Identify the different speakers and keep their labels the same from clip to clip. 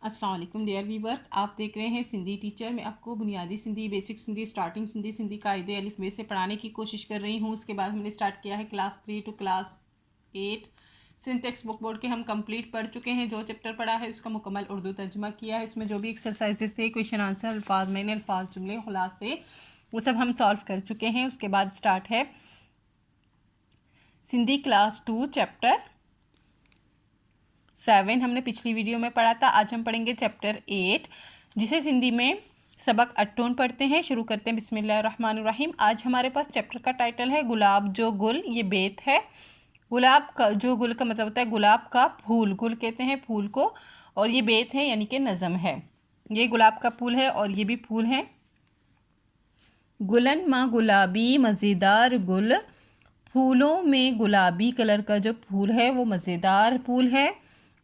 Speaker 1: अस्सलाम वालेकुम dear viewers, आप देख रहे हैं सिंधी टीचर। मैं आपको बुनियादी सिंधी, बेसिक सिंधी, स्टार्टिंग सिंधी, सिंधी कायदे अलिफ बे से पढ़ाने की कोशिश कर रही हूँ। उसके बाद हमने स्टार्ट किया है class 3 to class 8। Sindh text book board के हम कंप्लीट पढ़ चुके हैं। जो चैप्टर पढ़ा है उसका मुकम्मल उर्दू तर्जुमा किया है। उसमें जो भी एक्सरसाइजेस थे, क्वेश्चन आंसर, अल्फाज मैंने अल्फाज, जुमले, खुलासे, वो सब हम सॉल्व कर चुके हैं। उसके बाद स्टार्ट है सिंधी क्लास 2 चैप्टर 7। हमने पिछली वीडियो में पढ़ा था। आज हम पढ़ेंगे चैप्टर 8, जिसे सिंधी में सबक अट्टून पढ़ते हैं। शुरू करते हैं बिस्मिल्लाहिर्रहमानिर्रहीम। आज हमारे पास चैप्टर का टाइटल है गुलाब जो गुल। ये बेत है। गुलाब का जो गुल का मतलब होता है गुलाब का फूल, गुल कहते हैं फूल को, और ये बेत है यानी कि नज़म है। ये गुलाब का फूल है और ये भी फूल है। गुलन माँ गुलाबी मज़ेदार गुल, फूलों में गुलाबी कलर का जो फूल है वो मज़ेदार फूल है।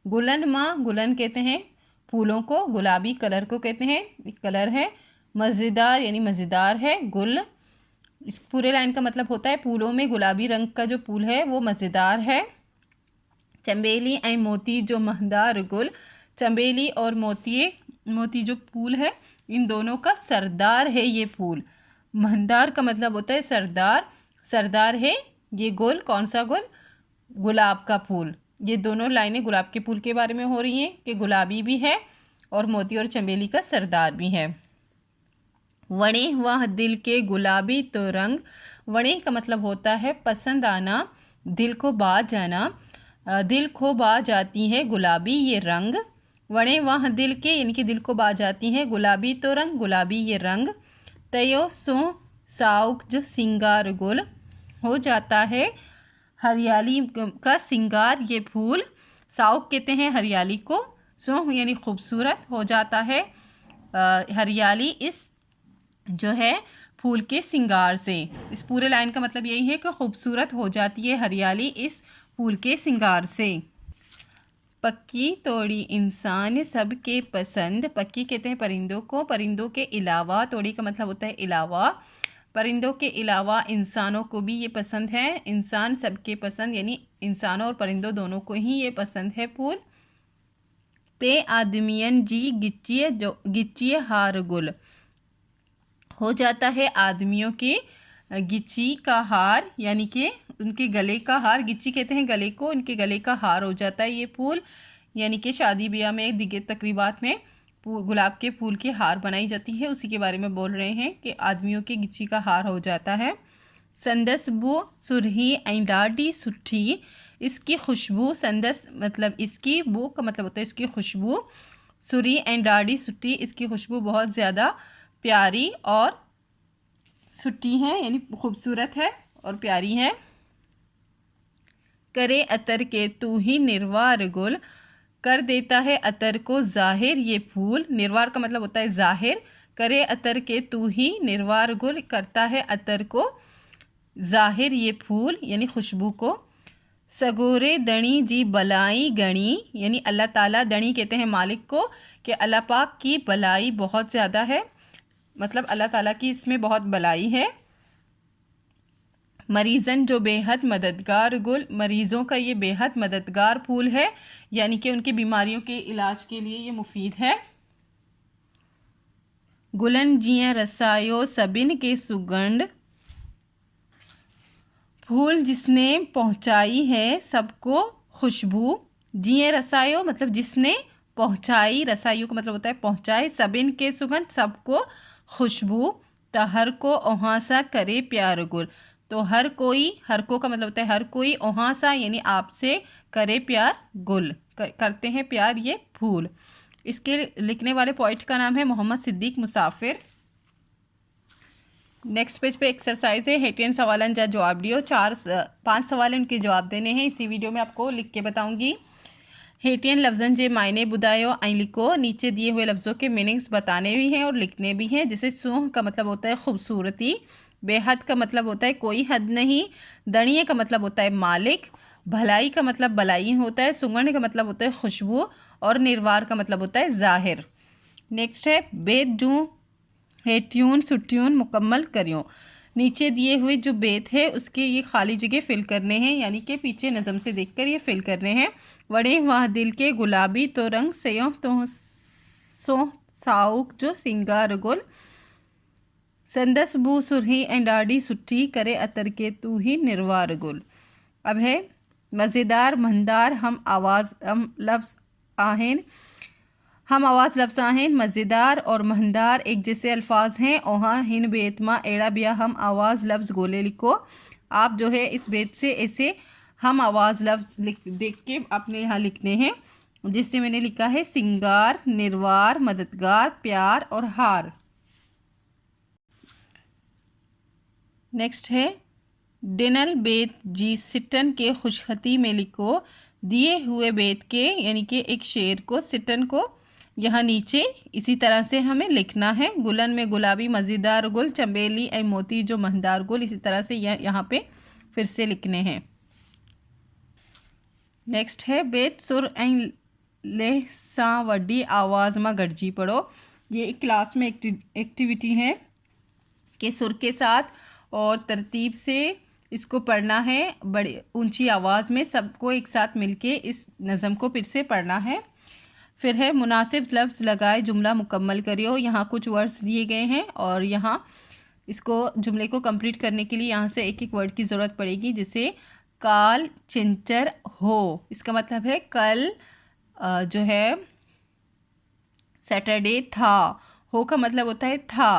Speaker 1: गुलन माँ, गुलन कहते हैं फूलों को, गुलाबी कलर को कहते हैं कलर है। मज़ेदार यानी मज़ेदार है। गुल, इस पूरे लाइन का मतलब होता है फूलों में गुलाबी रंग का जो फूल है वो मज़ेदार है। चंबेली ऐ मोती जो महदार गुल, चंबेली और मोती जो फूल है इन दोनों का सरदार है ये फूल। महदार का मतलब होता है सरदार, सरदार है ये गुल। कौन सा गुल? गुलाब का फूल। ये दोनों लाइनें गुलाब के फूल के बारे में हो रही हैं कि गुलाबी भी है और मोती और चंबेली का सरदार भी है। वणे वह दिल के गुलाबी तो रंग, वणे का मतलब होता है पसंद आना, दिल को बा जाना, दिल को बा जाती है गुलाबी ये रंग। वणे वह दिल के यानी कि दिल को बा जाती है गुलाबी तो रंग, गुलाबी ये रंग। तयो सो साउक जो सिंगार गुल, हो जाता है हरियाली का सिंगार ये फूल। साउक कहते हैं हरियाली को, सो यानी खूबसूरत, हो जाता है हरियाली इस जो है फूल के सिंगार से। इस पूरे लाइन का मतलब यही है कि खूबसूरत हो जाती है हरियाली इस फूल के सिंगार से। पक्की तोड़ी इंसान सबके पसंद, पक्की कहते हैं परिंदों को, परिंदों के अलावा, तोड़ी का मतलब होता है अलावा, परिंदों के अलावा इंसानों को भी ये पसंद है। इंसान सबके पसंद यानी इंसानों और परिंदों दोनों को ही ये पसंद है फूल। ते आदमियन जी गिच्चिए हार गुल, हो जाता है आदमियों के गिच्ची का हार यानी कि उनके गले का हार। गिच्ची कहते हैं गले को, इनके गले का हार हो जाता है ये फूल। यानी कि शादी ब्याह में, दिगे तकरीबात में गुलाब के फूल के हार बनाई जाती है, उसी के बारे में बोल रहे हैं कि आदमियों के गिच्ची का हार हो जाता है। संदस बू सुरही ऐं डाडी सुठी, इसकी खुशबू, संदस मतलब इसकी, बू का मतलब होता है इसकी खुशबू, सुरी ऐं डाडी सुठी, इसकी खुशबू बहुत ज़्यादा प्यारी और सुट्टी है यानी खूबसूरत है और प्यारी है। करे अतर के तू ही निर्वार गुल, कर देता है अतर को जाहिर ये फूल। निर्वार का मतलब होता है जाहिर। करे अतर के तू ही निर्वार गुल, करता है अतर को जाहिर ये फूल यानी खुशबू को। सगोरे दणी जी बलाई गणी, यानी अल्लाह ताला, दणी कहते हैं मालिक को, कि अल्लाह पाक की बलाई बहुत ज़्यादा है, मतलब अल्लाह ताला की इसमें बहुत भलाई है। मरीज़न जो बेहद मददगार गुल, मरीज़ों का ये बेहद मददगार फूल है यानी कि उनकी बीमारियों के इलाज के लिए ये मुफीद है। गुलन जिया रसायो सबिन के सुगंध, फूल जिसने पहुंचाई है सबको खुशबू। जिए रसायो मतलब जिसने पहुंचाई, रसाइयों का मतलब होता है पहुंचाए, सबिन के सुगंध सबको खुशबू। तहर को ओहासा करे प्यार गुल, तो हर कोई, हर को का मतलब होता है हर कोई, ओहासा यानी आपसे, करे प्यार गुल, करते हैं प्यार ये फूल। इसके लिखने वाले पोइट का नाम है मोहम्मद सिद्दीक मुसाफिर। नेक्स्ट पेज पे एक्सरसाइज है, हेटियन सवालन जा जवाब दियो। 5 सवाल उनके जवाब देने हैं। इसी वीडियो में आपको लिख के बताऊंगी। हेटियन लफ्ज़न जे मायने बुधायो ऐं लिखो। नीचे दिए हुए लफ्ज़ों के मीनिंग्स बताने भी हैं और लिखने भी हैं। जैसे सूह का मतलब होता है खूबसूरती, बेहद का मतलब होता है कोई हद नहीं, दणिये का मतलब होता है मालिक, भलाई का मतलब भलाई होता है, सुगंध का मतलब होता है खुशबू, और निर्वार का मतलब होता है ज़ाहिर। नेक्स्ट है बेद जूँ हेट्यून सुट्यून मुकम्मल करियो। नीचे दिए हुए जो बेत है उसके ये खाली जगह फिल करने हैं, यानी कि पीछे नज़म से देखकर ये फिल करने हैं। वड़े वह दिल के गुलाबी तो रंग, सयों तो सो साउक जो सिंगार गुल, संदस बू सुरही ऐं ॾाढी सुठी करे अतर के तू ही निर्वार गुल। अब है मज़ेदार महंदार हम आवाज़ लफ्ज़ आहिन, हम आवाज़ लफ्ज़ आहिन। मज़ेदार और महंदार एक जैसे अल्फाज हैं। ओहाँ हिन बेत माँ एड़ा बिया हम आवाज़ लफ्ज़ गोले लिखो। आप जो है इस बेत से ऐसे हम आवाज़ लफ्ज़ देख के अपने यहाँ लिखने हैं, जिससे मैंने लिखा है सिंगार, निर्वार, मददगार, प्यार और हार। नेक्स्ट है डिनल बेत जी सिटन के खुशखती में लिखो। दिए हुए बेत के यानी कि एक शेर को, सिटन को यहाँ नीचे इसी तरह से हमें लिखना है। गुलन में गुलाबी मज़ेदार गुल, चंबेली ए मोती जो महंदार गुल, इसी तरह से यहाँ पे फिर से लिखने हैं। नेक्स्ट है बेत सुर ऐं लेह सां वड्डी आवाज़ मां गॾिजी पढ़ो। ये एक क्लास में एक्टिविटी है कि सुर के साथ और तरतीब से इसको पढ़ना है, बड़ी ऊंची आवाज़ में सबको एक साथ मिलके इस नज़म को फिर से पढ़ना है। फिर है मुनासिब लफ्ज़ लगाए जुमला मुकम्मल करियो। यहाँ कुछ वर्ड्स दिए गए हैं और यहाँ इसको जुमले को कंप्लीट करने के लिए यहाँ से एक एक वर्ड की ज़रूरत पड़ेगी। जैसे काल चिंचर हो, इसका मतलब है कल जो है सैटरडे था। हो का मतलब होता है था।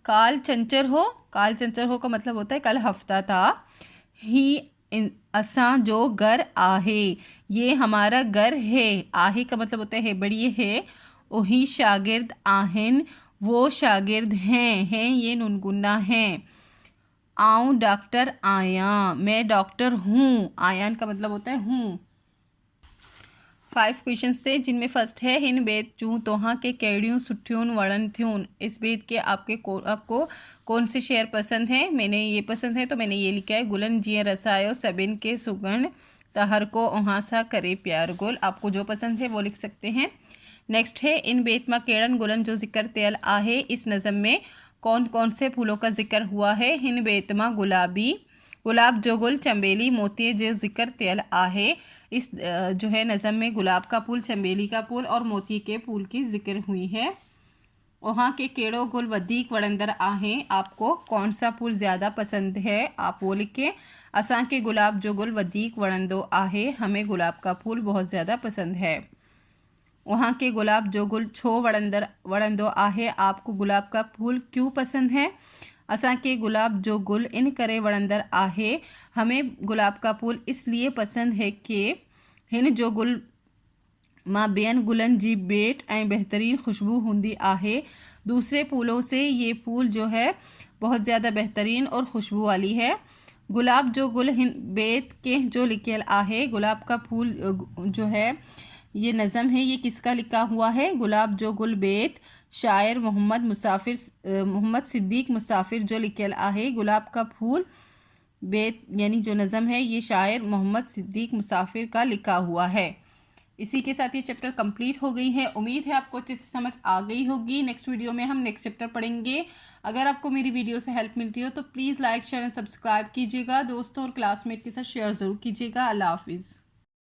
Speaker 1: काल चंचर हो, काल चंचर हो का मतलब होता है कल हफ्ता था। ही असां जो घर आहे, ये हमारा घर है। आहे का मतलब होता है बड़ी है। वही शागिर्द आहिन, वो शागिर्द हैं ये नुनगुना हैं। आऊँ डॉक्टर आया, मैं डॉक्टर हूँ। आयान का मतलब होता है हूँ। 5 क्वेश्चन से, जिनमें फर्स्ट है हिन बेत चूँ तोहाँ के कहिड़ियूं सुठियूं वणन थियूं। इस बेत के आपको कौन से शेर पसंद है? मैंने ये पसंद है तो मैंने ये लिखा है गुलन जीअं रसायो सभिन के सुगण त हर को ओहाँ सा करे प्यार गुल। आपको जो पसंद है वो लिख सकते हैं। नेक्स्ट है इन बेत मां केड़न गुलन जो जिक्र थियल आहे। इस नज़म में कौन कौन से फूलों का जिक्र हुआ है? हिन बेत मां गुलाबी, गुलाब जो गुल, चंबेली, मोती जो जिक्र थियल आहे। इस जो है नज़म में गुलाब का फूल, चंबेली का फूल और मोती के फूल की जिक्र हुई है। वहाँ के केड़ो गुल वधीक वणंदर आहे। आपको कौन सा फूल ज़्यादा पसंद है आप वो लिखें। असां के गुलाब जो गुल वधीक वणंदो आहे, हमें गुलाब का फूल बहुत ज़्यादा पसंद है। वहाँ के गुलाब जो गुल छो वणंदो आहे, आपको गुलाब का फूल क्यों पसंद है? असां के गुलाब जो गुल इन करे वणंदर आहे, हमें गुलाब का फूल इसलिए पसंद है कि हिन जो गुल मां ॿियनि गुलनि जी बेट ऐं बहितरीन खुशबू हूंदी आहे। दूसरे फूलों से ये फूल जो है बहुत ज़्यादा बेहतरीन और खुशबू वाली है। गुलाब जो गुल हिन बेत के जो लिखियल आहे, गुलाब का फूल जो है ये नज़म है, ये किसका लिखा हुआ है? गुलाब जो गुल बेत शायर मोहम्मद सिद्दीक मुसाफिर जो लिखियल आहे। गुलाब का फूल बेत यानी जो नज़म है ये शायर मोहम्मद सिद्दीक मुसाफिर का लिखा हुआ है। इसी के साथ ये चैप्टर कंप्लीट हो गई है। उम्मीद है आपको अच्छे से समझ आ गई होगी। नेक्स्ट वीडियो में हम नेक्स्ट चैप्टर पढ़ेंगे। अगर आपको मेरी वीडियो से हेल्प मिलती हो तो please like share and subscribe कीजिएगा। दोस्तों और क्लासमेट के साथ शेयर ज़रूर कीजिएगा। अल्लाह हाफिज़।